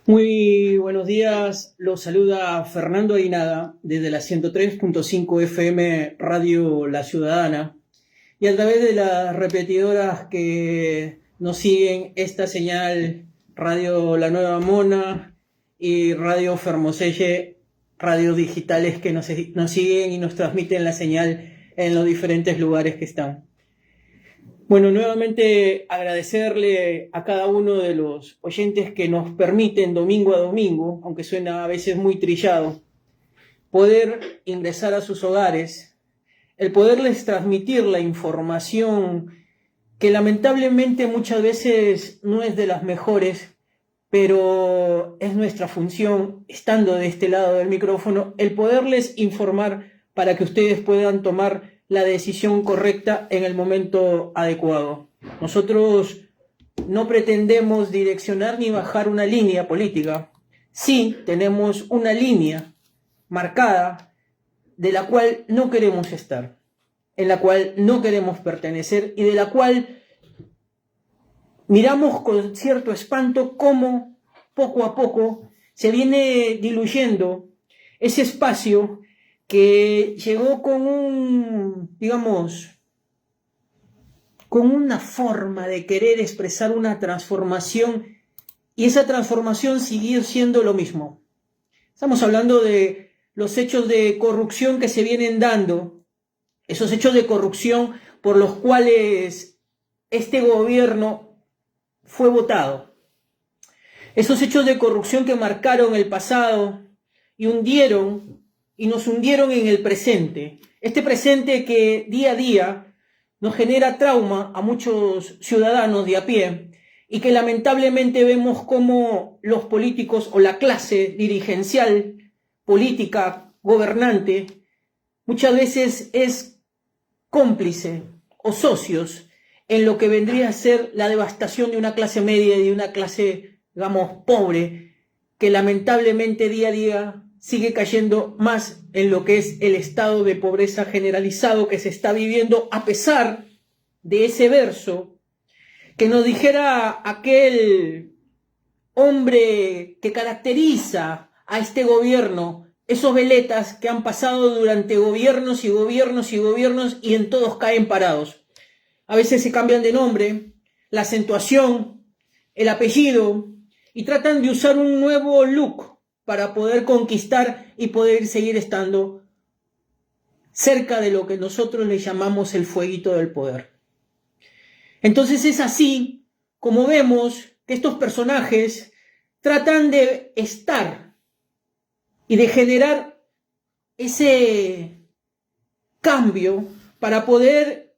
Muy buenos días, los saluda Fernando Aguinaga desde la 103.5 FM Radio La Ciudadana y a través de las repetidoras que nos siguen esta señal Radio La Nueva Mona y Radio Fermoselle, radios digitales que nos siguen y nos transmiten la señal en los diferentes lugares que están. Bueno, nuevamente agradecerle a cada uno de los oyentes que nos permiten domingo a domingo, aunque suena a veces muy trillado, poder ingresar a sus hogares, el poderles transmitir la información que lamentablemente muchas veces no es de las mejores, pero es nuestra función, estando de este lado del micrófono, el poderles informar para que ustedes puedan tomar la decisión correcta en el momento adecuado. Nosotros no pretendemos direccionar ni bajar una línea política. Sí tenemos una línea marcada de la cual no queremos estar, en la cual no queremos pertenecer y de la cual miramos con cierto espanto cómo poco a poco se viene diluyendo ese espacio que llegó con con una forma de querer expresar una transformación y esa transformación siguió siendo lo mismo. Estamos hablando de los hechos de corrupción que se vienen dando, esos hechos de corrupción por los cuales este gobierno fue votado, esos hechos de corrupción que marcaron el pasado y nos hundieron en el presente. Este presente que día a día nos genera trauma a muchos ciudadanos de a pie y que lamentablemente vemos cómo los políticos o la clase dirigencial, política, gobernante, muchas veces es cómplice o socios en lo que vendría a ser la devastación de una clase media y de una clase, pobre, que lamentablemente día a día sigue cayendo más en lo que es el estado de pobreza generalizado que se está viviendo, a pesar de ese verso que nos dijera aquel hombre que caracteriza a este gobierno, esos veletas que han pasado durante gobiernos y gobiernos y gobiernos y en todos caen parados. A veces se cambian de nombre, la acentuación, el apellido y tratan de usar un nuevo look para poder conquistar y poder seguir estando cerca de lo que nosotros le llamamos el fueguito del poder. Entonces es así como vemos que estos personajes tratan de estar y de generar ese cambio para poder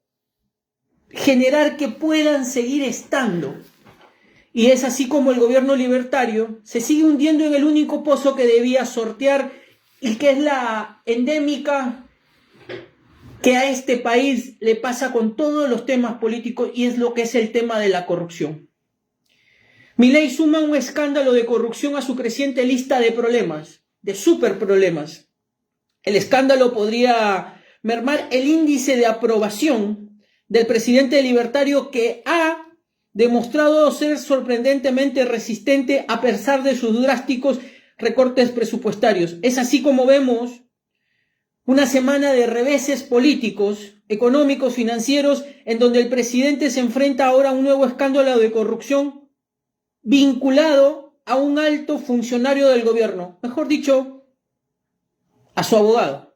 generar que puedan seguir estando. Y es así como el gobierno libertario se sigue hundiendo en el único pozo que debía sortear y que es la endémica que a este país le pasa con todos los temas políticos y es lo que es el tema de la corrupción. Milei suma un escándalo de corrupción a su creciente lista de problemas, de superproblemas. El escándalo podría mermar el índice de aprobación del presidente libertario que ha demostrado ser sorprendentemente resistente a pesar de sus drásticos recortes presupuestarios. Es así como vemos una semana de reveses políticos, económicos, financieros, en donde el presidente se enfrenta ahora a un nuevo escándalo de corrupción vinculado a un alto funcionario del gobierno, mejor dicho, a su abogado.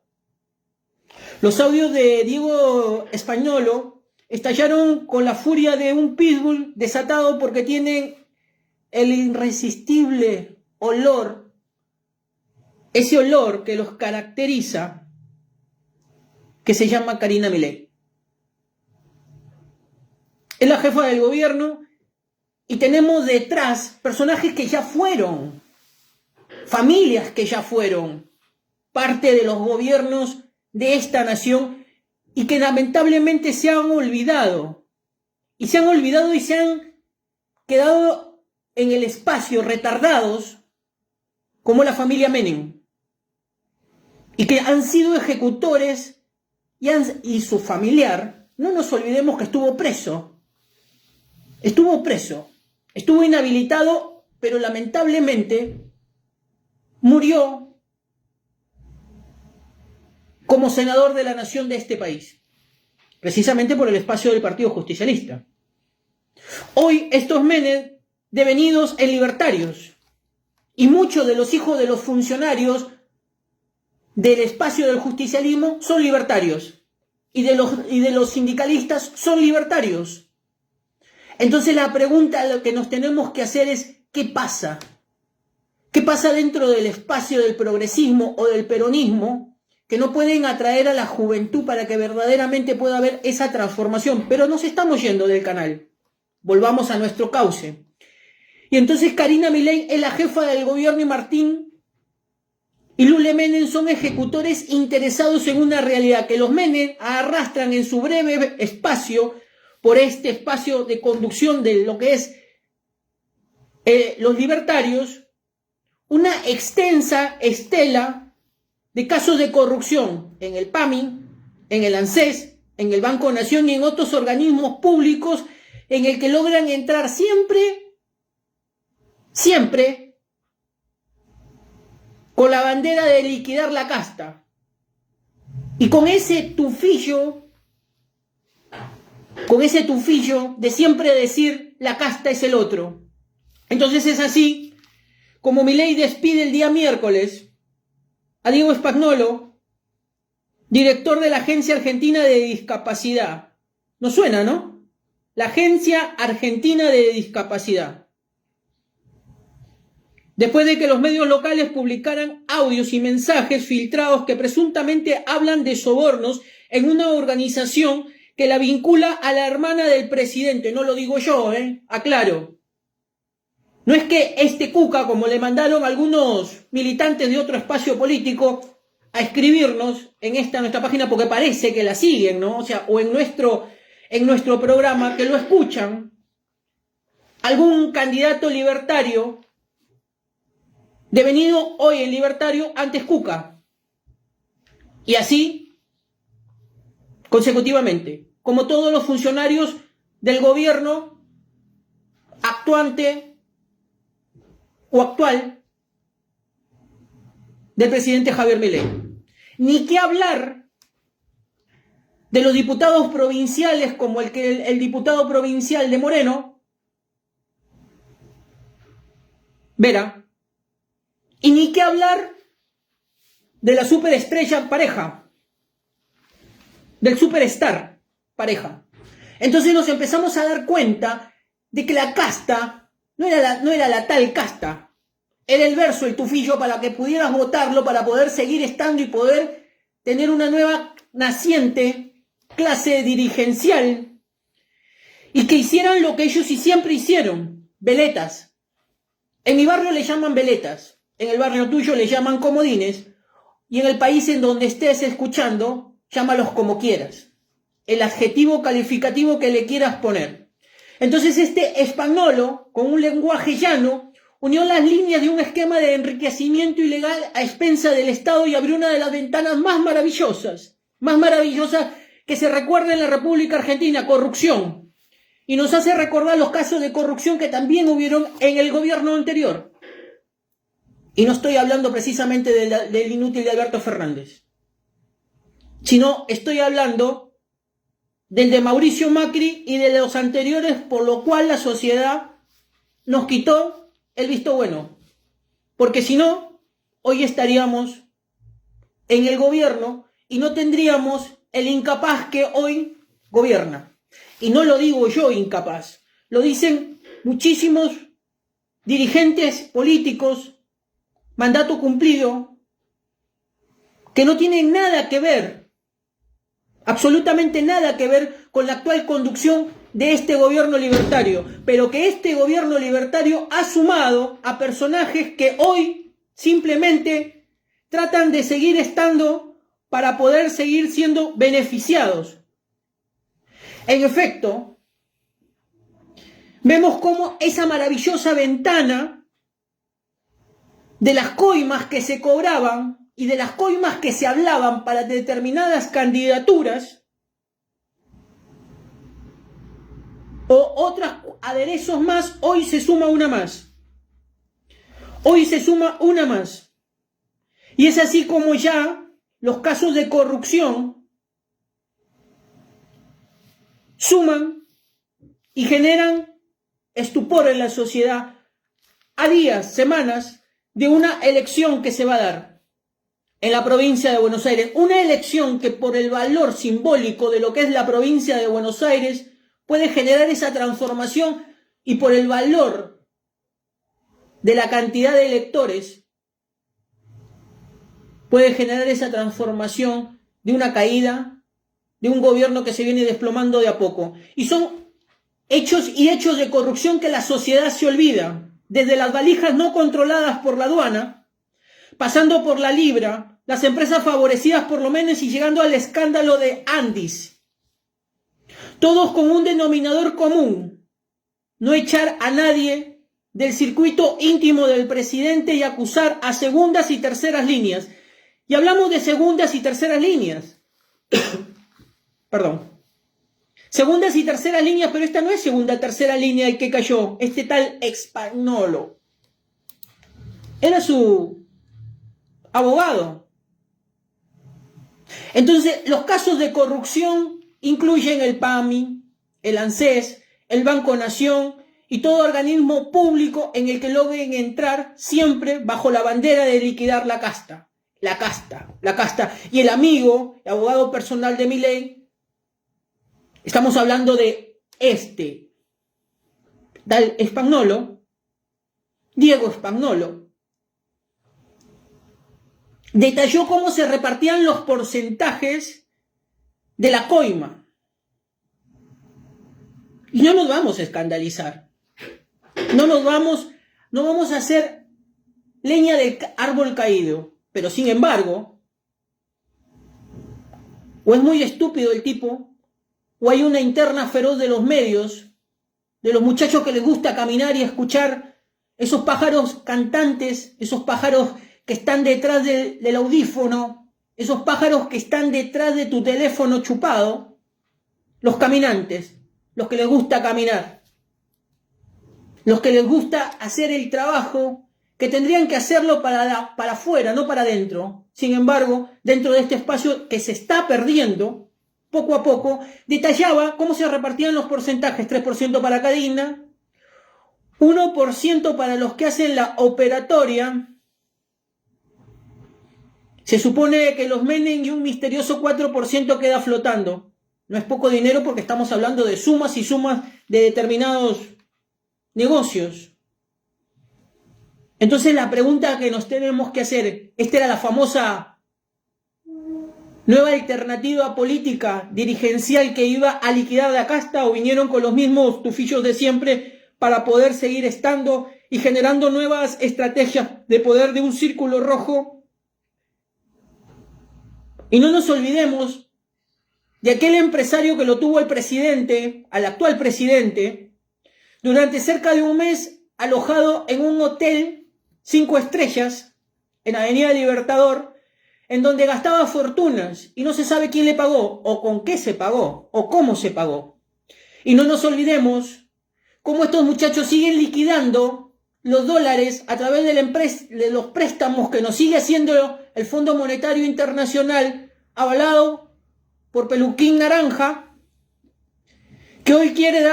Los audios de Diego Españolo estallaron con la furia de un pitbull desatado porque tienen el irresistible olor, ese olor que los caracteriza, que se llama Karina Milei. Es la jefa del gobierno y tenemos detrás personajes que ya fueron, familias que ya fueron parte de los gobiernos de esta nación y que lamentablemente se han olvidado. Y se han quedado en el espacio retardados como la familia Menem. Y que han sido ejecutores y su familiar, no nos olvidemos que estuvo preso. Estuvo inhabilitado, pero lamentablemente murió como senador de la nación de este país, precisamente por el espacio del Partido Justicialista. Hoy estos menes devenidos en libertarios y muchos de los hijos de los funcionarios del espacio del justicialismo son libertarios y de los sindicalistas son libertarios. Entonces la pregunta que nos tenemos que hacer es ¿qué pasa? ¿Qué pasa dentro del espacio del progresismo o del peronismo que no pueden atraer a la juventud para que verdaderamente pueda haber esa transformación? Pero nos estamos yendo del canal. Volvamos a nuestro cauce. Y entonces Karina Milei es la jefa del gobierno y Martín y Lule Menem son ejecutores interesados en una realidad que los Menem arrastran en su breve espacio, por este espacio de conducción de lo que es los libertarios, una extensa estela de casos de corrupción en el PAMI, en el ANSES, en el Banco Nación y en otros organismos públicos en el que logran entrar siempre con la bandera de liquidar la casta y con ese tufillo de siempre decir la casta es el otro. Entonces es así como Milei despide el día miércoles a Diego Spagnolo, director de la Agencia Argentina de Discapacidad. ¿Nos suena, no? La Agencia Argentina de Discapacidad. Después de que los medios locales publicaran audios y mensajes filtrados que presuntamente hablan de sobornos en una organización que la vincula a la hermana del presidente. No lo digo yo, aclaro. No es que este Cuca, como le mandaron algunos militantes de otro espacio político a escribirnos en nuestra página porque parece que la siguen, ¿no? O sea, o en nuestro programa, que lo escuchan, algún candidato libertario devenido hoy en libertario, antes Cuca. Y así, consecutivamente, como todos los funcionarios del gobierno actuante o actual del presidente Javier Milei. Ni qué hablar de los diputados provinciales como el diputado provincial de Moreno, Vera. Y ni qué hablar de la superestrella pareja, del superstar pareja. Entonces nos empezamos a dar cuenta de que la casta no era la tal casta, era el verso, el tufillo para que pudieras votarlo, para poder seguir estando y poder tener una nueva naciente clase dirigencial y que hicieran lo que ellos siempre hicieron, veletas. En mi barrio le llaman veletas. En el barrio tuyo le llaman comodines y en el país en donde estés escuchando, llámalos como quieras. El adjetivo calificativo que le quieras poner. Entonces este Spagnolo, con un lenguaje llano, unió las líneas de un esquema de enriquecimiento ilegal a expensa del Estado y abrió una de las ventanas más maravillosas que se recuerda en la República Argentina, corrupción. Y nos hace recordar los casos de corrupción que también hubieron en el gobierno anterior. Y no estoy hablando precisamente del inútil de Alberto Fernández, sino estoy hablando del de Mauricio Macri y de los anteriores, por lo cual la sociedad nos quitó el visto bueno. Porque si no, hoy estaríamos en el gobierno y no tendríamos el incapaz que hoy gobierna. Y no lo digo yo incapaz, lo dicen muchísimos dirigentes políticos, mandato cumplido, que no tienen nada que ver, absolutamente nada que ver con la actual conducción de este gobierno libertario, pero que este gobierno libertario ha sumado a personajes que hoy simplemente tratan de seguir estando para poder seguir siendo beneficiados. En efecto, vemos cómo esa maravillosa ventana de las coimas que se cobraban y de las coimas que se hablaban para determinadas candidaturas o otros aderezos más, hoy se suma una más. Hoy se suma una más. Y es así como ya los casos de corrupción suman y generan estupor en la sociedad a días, semanas de una elección que se va a dar en la provincia de Buenos Aires. Una elección que por el valor simbólico de lo que es la provincia de Buenos Aires puede generar esa transformación y por el valor de la cantidad de electores puede generar esa transformación de una caída, de un gobierno que se viene desplomando de a poco. Y son hechos de corrupción que la sociedad se olvida, desde las valijas no controladas por la aduana, pasando por la libra, las empresas favorecidas por lo menos y llegando al escándalo de Andis. Todos con un denominador común, no echar a nadie del circuito íntimo del presidente y acusar a segundas y terceras líneas. Y hablamos de segundas y terceras líneas. Perdón. Segundas y terceras líneas, pero esta no es segunda, tercera línea el que cayó. Este tal Spagnolo. Era su abogado. Entonces, los casos de corrupción incluyen el PAMI, el ANSES, el Banco Nación y todo organismo público en el que logren entrar siempre bajo la bandera de liquidar la casta. La casta. Y el amigo, el abogado personal de Milei, estamos hablando de tal Spagnolo, Diego Spagnolo, detalló cómo se repartían los porcentajes de la coima. Y no nos vamos a escandalizar. No vamos a hacer leña del árbol caído. Pero sin embargo, o es muy estúpido el tipo, o hay una interna feroz de los medios, de los muchachos que les gusta caminar y escuchar esos pájaros cantantes, esos pájaros que están detrás del audífono, esos pájaros que están detrás de tu teléfono chupado, los caminantes, los que les gusta caminar, los que les gusta hacer el trabajo que tendrían que hacerlo para afuera, no para adentro. Sin embargo, dentro de este espacio que se está perdiendo, poco a poco, detallaba cómo se repartían los porcentajes: 3% para Cadena, 1% para los que hacen la operatoria. Se supone que los Menem y un misterioso 4% queda flotando. No es poco dinero porque estamos hablando de sumas y sumas de determinados negocios. Entonces la pregunta que nos tenemos que hacer, ¿esta era la famosa nueva alternativa política dirigencial que iba a liquidar la casta, o vinieron con los mismos tufillos de siempre para poder seguir estando y generando nuevas estrategias de poder de un círculo rojo? Y no nos olvidemos de aquel empresario que lo tuvo el presidente, al actual presidente, durante cerca de un mes alojado en un hotel 5 estrellas en Avenida Libertador, en donde gastaba fortunas y no se sabe quién le pagó, o con qué se pagó, o cómo se pagó. Y no nos olvidemos cómo estos muchachos siguen liquidando los dólares a través de los préstamos que nos sigue haciendo el Fondo Monetario Internacional, avalado por Peluquín Naranja, que hoy quiere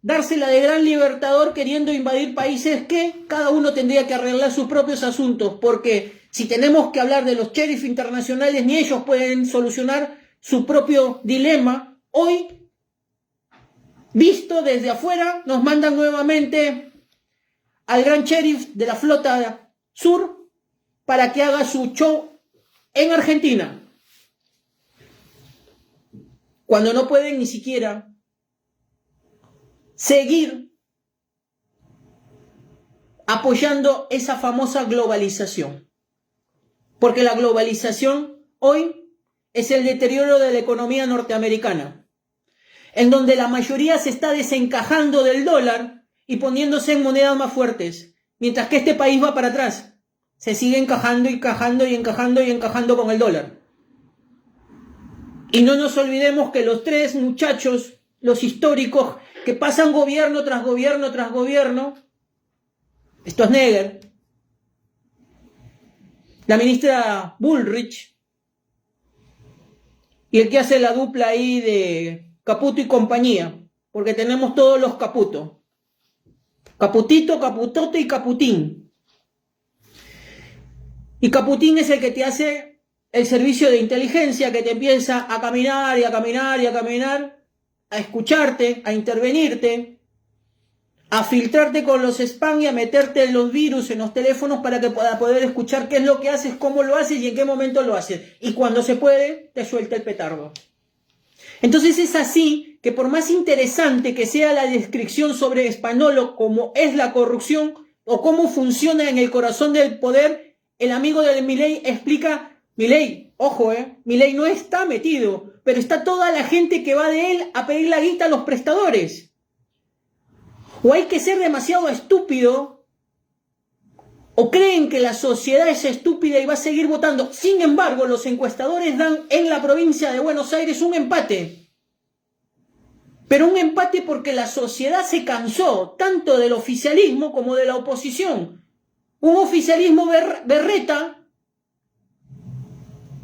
dársela de gran libertador, queriendo invadir países que cada uno tendría que arreglar sus propios asuntos, porque si tenemos que hablar de los sheriff internacionales, ni ellos pueden solucionar su propio dilema. Hoy, visto desde afuera, nos mandan nuevamente al gran sheriff de la flota sur para que haga su show en Argentina, cuando no pueden ni siquiera seguir apoyando esa famosa globalización. Porque la globalización hoy es el deterioro de la economía norteamericana, en donde la mayoría se está desencajando del dólar y poniéndose en monedas más fuertes, mientras que este país va para atrás. Se sigue encajando con el dólar. Y no nos olvidemos que los tres muchachos, los históricos, que pasan gobierno tras gobierno tras gobierno, Stroessner, la ministra Bullrich y el que hace la dupla ahí de Caputo y compañía, porque tenemos todos los Caputo. Caputito, Caputote y Caputín. Y Caputín es el que te hace el servicio de inteligencia, que te empieza a caminar y a caminar y a caminar, a escucharte, a intervenirte, a filtrarte con los spam y a meterte los virus en los teléfonos para poder escuchar qué es lo que haces, cómo lo haces y en qué momento lo haces. Y cuando se puede, te suelta el petardo. Entonces es así que por más interesante que sea la descripción sobre Spagnuolo, como es la corrupción o cómo funciona en el corazón del poder, el amigo de Milei explica, Milei, ojo, Milei no está metido, pero está toda la gente que va de él a pedir la guita a los prestadores. O hay que ser demasiado estúpido, o creen que la sociedad es estúpida y va a seguir votando. Sin embargo, los encuestadores dan en la provincia de Buenos Aires un empate. Pero un empate porque la sociedad se cansó tanto del oficialismo como de la oposición. Un oficialismo berreta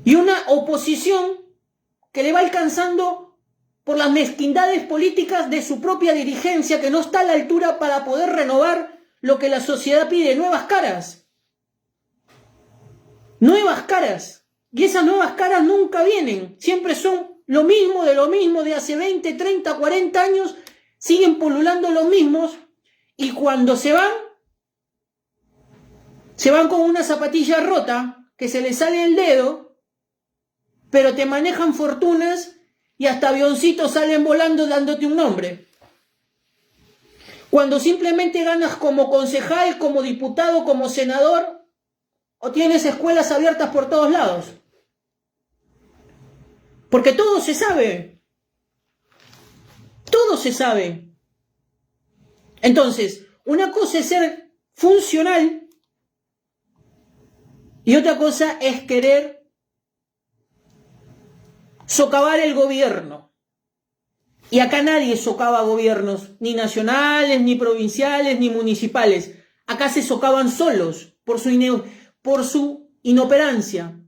y una oposición que le va alcanzando por las mezquindades políticas de su propia dirigencia, que no está a la altura para poder renovar lo que la sociedad pide, nuevas caras. Nuevas caras. Y esas nuevas caras nunca vienen. Siempre son lo mismo de hace 20, 30, 40 años. Siguen pululando los mismos. Y cuando se van con una zapatilla rota, que se les sale el dedo, pero te manejan fortunas y hasta avioncitos salen volando dándote un nombre. Cuando simplemente ganas como concejal, como diputado, como senador, o tienes escuelas abiertas por todos lados. Porque todo se sabe. Todo se sabe. Entonces, una cosa es ser funcional y otra cosa es querer socavar el gobierno. Y acá nadie socava gobiernos, ni nacionales, ni provinciales, ni municipales. Acá se socavan solos por su inoperancia.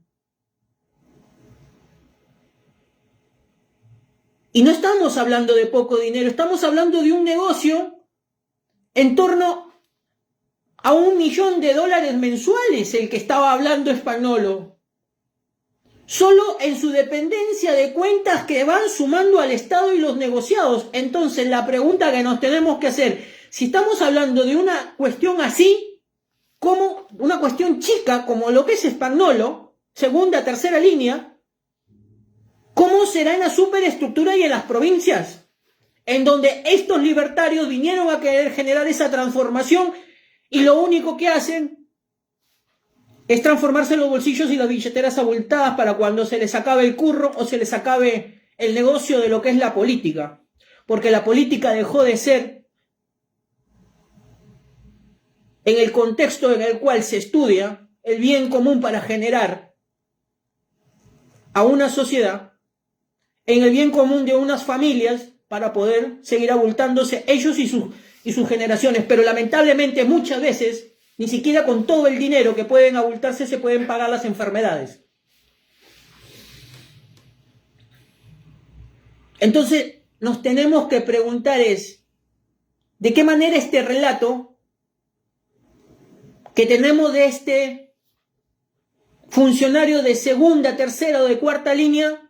Y no estamos hablando de poco dinero, estamos hablando de un negocio en torno a $1 millón mensuales, el que estaba hablando Spagnuolo. Solo en su dependencia de cuentas que van sumando al Estado y los negociados. Entonces, la pregunta que nos tenemos que hacer, si estamos hablando de una cuestión así, como una cuestión chica, como lo que es Spagnuolo, segunda, tercera línea, ¿cómo será en la superestructura y en las provincias? En donde estos libertarios vinieron a querer generar esa transformación y lo único que hacen es transformarse los bolsillos y las billeteras abultadas para cuando se les acabe el curro o se les acabe el negocio de lo que es la política. Porque la política dejó de ser, en el contexto en el cual se estudia el bien común para generar a una sociedad, en el bien común de unas familias para poder seguir abultándose ellos y sus generaciones. Pero lamentablemente muchas veces ni siquiera con todo el dinero que pueden abultarse se pueden pagar las enfermedades. Entonces nos tenemos que preguntar ¿de qué manera este relato que tenemos de este funcionario de segunda, tercera o de cuarta línea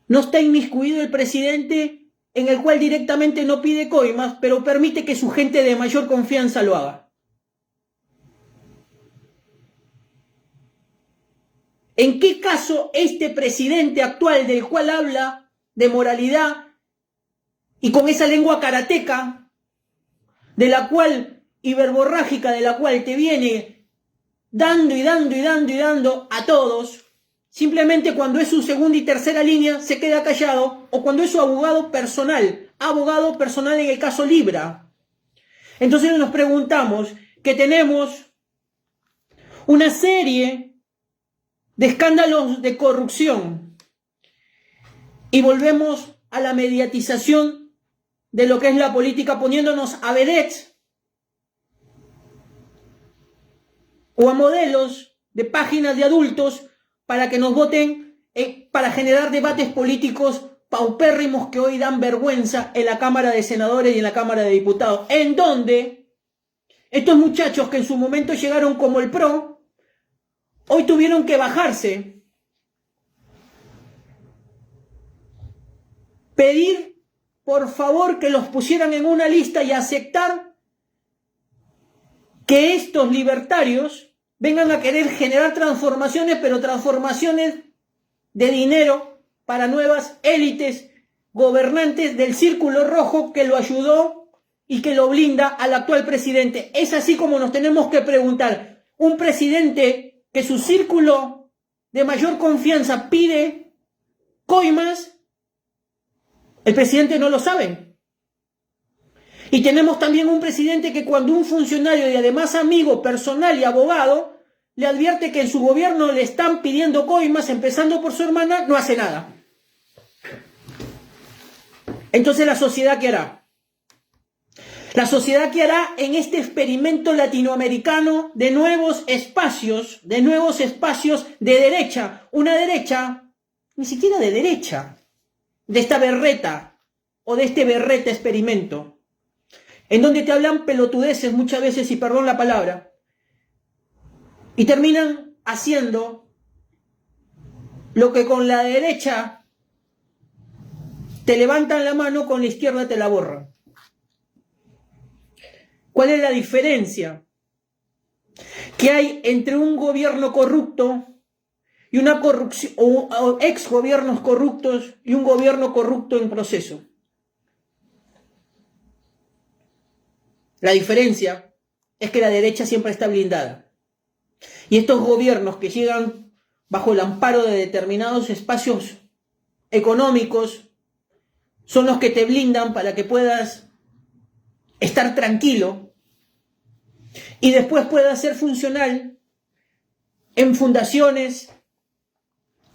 no está inmiscuido el presidente, en el cual directamente no pide coimas, pero permite que su gente de mayor confianza lo haga? ¿En qué caso este presidente actual, del cual habla de moralidad y con esa lengua karateca, de la cual, y verborrágica, de la cual te viene dando y dando y dando y dando a todos, simplemente cuando es su segunda y tercera línea se queda callado, o cuando es su abogado personal en el caso Libra? Entonces nos preguntamos que tenemos una serie de escándalos de corrupción y volvemos a la mediatización de lo que es la política, poniéndonos a vedette o a modelos de páginas de adultos para que nos voten, para generar debates políticos paupérrimos que hoy dan vergüenza en la Cámara de Senadores y en la Cámara de Diputados, en donde estos muchachos que en su momento llegaron como el PRO, hoy tuvieron que bajarse, pedir por favor que los pusieran en una lista y aceptar que estos libertarios vengan a querer generar transformaciones, pero transformaciones de dinero para nuevas élites gobernantes del círculo rojo que lo ayudó y que lo blinda al actual presidente. Es así como nos tenemos que preguntar, un presidente que su círculo de mayor confianza pide coimas, el presidente no lo sabe. Y tenemos también un presidente que cuando un funcionario y además amigo personal y abogado le advierte que en su gobierno le están pidiendo coimas, empezando por su hermana, no hace nada. Entonces, ¿la sociedad qué hará? La sociedad qué hará en este experimento latinoamericano de nuevos espacios de derecha, una derecha, ni siquiera de derecha, de esta berreta o de este berreta experimento, en donde te hablan pelotudeces muchas veces, y perdón la palabra, y terminan haciendo lo que con la derecha te levantan la mano, con la izquierda te la borran. ¿Cuál es la diferencia que hay entre un gobierno corrupto y una corrupción, o ex gobiernos corruptos y un gobierno corrupto en proceso? La diferencia es que la derecha siempre está blindada. Y estos gobiernos que llegan bajo el amparo de determinados espacios económicos son los que te blindan para que puedas estar tranquilo y después puedas ser funcional en fundaciones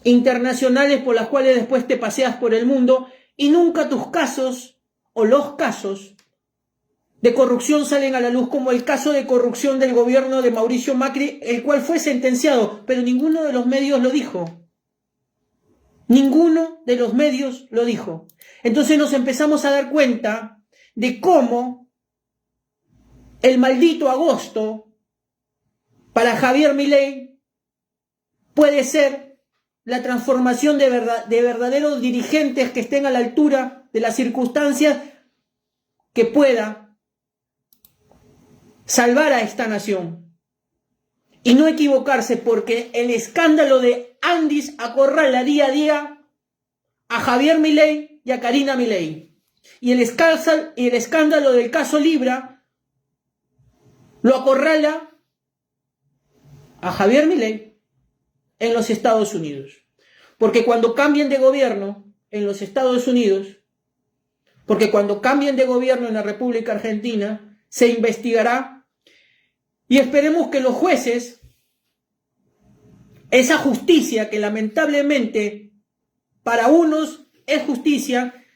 internacionales por las cuales después te paseas por el mundo y nunca tus casos o los casos de corrupción salen a la luz, como el caso de corrupción del gobierno de Mauricio Macri, el cual fue sentenciado, pero ninguno de los medios lo dijo. Ninguno de los medios lo dijo. Entonces nos empezamos a dar cuenta de cómo el maldito agosto para Javier Milei puede ser la transformación de verdaderos dirigentes que estén a la altura de las circunstancias, que pueda salvar a esta nación y no equivocarse, porque el escándalo de Andis acorrala día a día a Javier Milei y a Karina Milei, y el escándalo del caso Libra lo acorrala a Javier Milei en los Estados Unidos, porque cuando cambien de gobierno en los Estados Unidos, porque cuando cambien de gobierno en la República Argentina, se investigará. Y esperemos que los jueces, esa justicia que lamentablemente para unos es justicia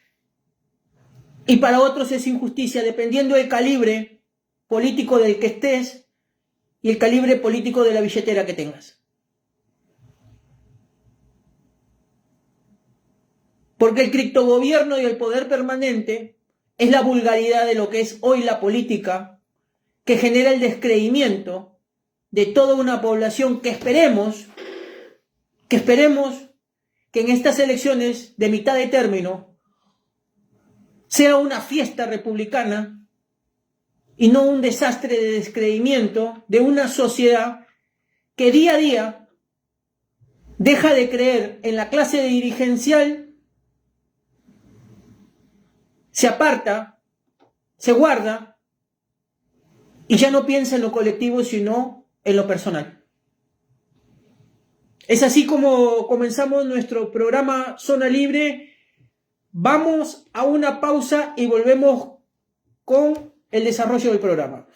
y para otros es injusticia, dependiendo del calibre político del que estés y el calibre político de la billetera que tengas. Porque el criptogobierno y el poder permanente es la vulgaridad de lo que es hoy la política, que genera el descreimiento de toda una población que esperemos que en estas elecciones de mitad de término sea una fiesta republicana y no un desastre de descreimiento de una sociedad que día a día deja de creer en la clase dirigencial, se aparta, se guarda y ya no piensa en lo colectivo, sino en lo personal. Es así como comenzamos nuestro programa Zona Libre. Vamos a una pausa y volvemos con el desarrollo del programa.